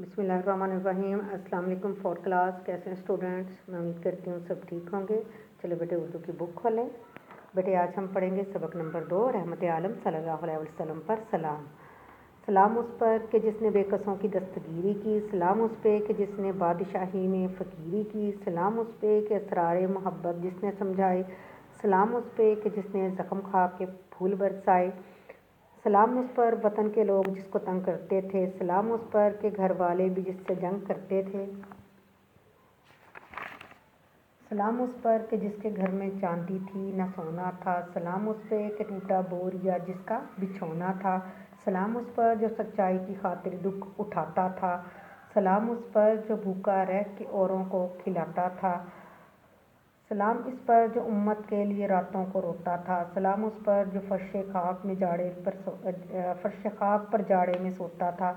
बिस्मिल्लाहिर्रहमानिर्रहीम। अस्सलाम वालेकुम। फोर्थ क्लास, कैसे हैं स्टूडेंट्स? मैं उम्मीद करती हूँ सब ठीक होंगे। चलो बेटे उर्दू की बुक खोलें। बेटे आज हम पढ़ेंगे सबक नंबर 2, रहमत आलम सल्लल्लाहु अलैहि वसल्लम पर सलाम। सलाम उस पर कि जिसने बेकसों की दस्तगीरी की, सलाम उस पे कि जिसने बादशाही में फ़कीरी की, सलाम उस पे कि असरार मोहब्बत जिसने समझाए, सलाम उस पे कि जिसने ज़ख्म खा के फूल बरसाए, सलाम उस पर वतन के लोग जिसको तंग करते थे, सलाम उस पर के घर वाले भी जिससे जंग करते थे, सलाम उस पर कि जिसके घर में चांदी थी न सोना था, सलाम उस पे कि टूटा बोर या जिसका बिछौना था, सलाम उस पर जो सच्चाई की खातिर दुख उठाता था, सलाम उस पर जो भूखा रह के औरों को खिलाता था, सलाम इस पर जो उम्मत के लिए रातों को रोता था, सलाम उस पर जो फर्श खाक पर जाड़े में सोता था,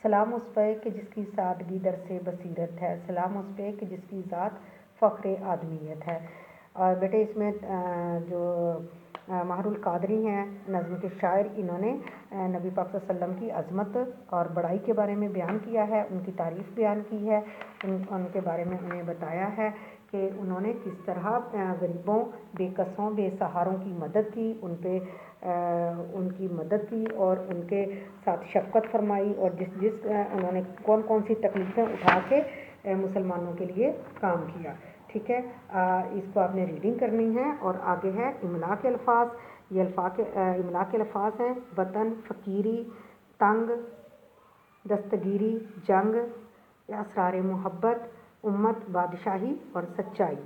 सलाम उस पर कि जिसकी सादगी दर से बसीरत है, सलाम उस पर कि जिसकी ज़ात फ़ख्र आदमियत है। और बेटे इसमें जो महरुल कादरी हैं नज़्म के शायर, इन्होंने नबी पाक सल्लल्लाहु अलैहि वसल्लम की अज़मत और बड़ाई के बारे में बयान किया है, उनकी तारीफ़ बयान की है, उनके बारे में उन्हें बताया है कि उन्होंने किस तरह गरीबों, बेकसों, बेसहारों की मदद की, उनकी मदद की और उनके साथ शफ़क़त फरमाई, और उन्होंने कौन कौन सी तकलीफ़ें उठा के मुसलमानों के लिए काम किया। ठीक है, इसको आपने रीडिंग करनी है। और आगे है इमला के अल्फाज। ये इमला के अल्फाज हैं: वतन, फ़कीरी, तंग, दस्तगीरी, जंग, असरार मोहब्बत, उम्मत, बादशाही और सच्चाई।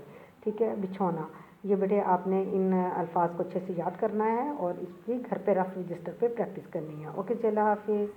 ठीक है, बिछौना। ये बेटे आपने इन अल्फाज को अच्छे से याद करना है और इसकी घर पे रफ रजिस्टर पे प्रैक्टिस करनी है। ओके, चला हाफिज़।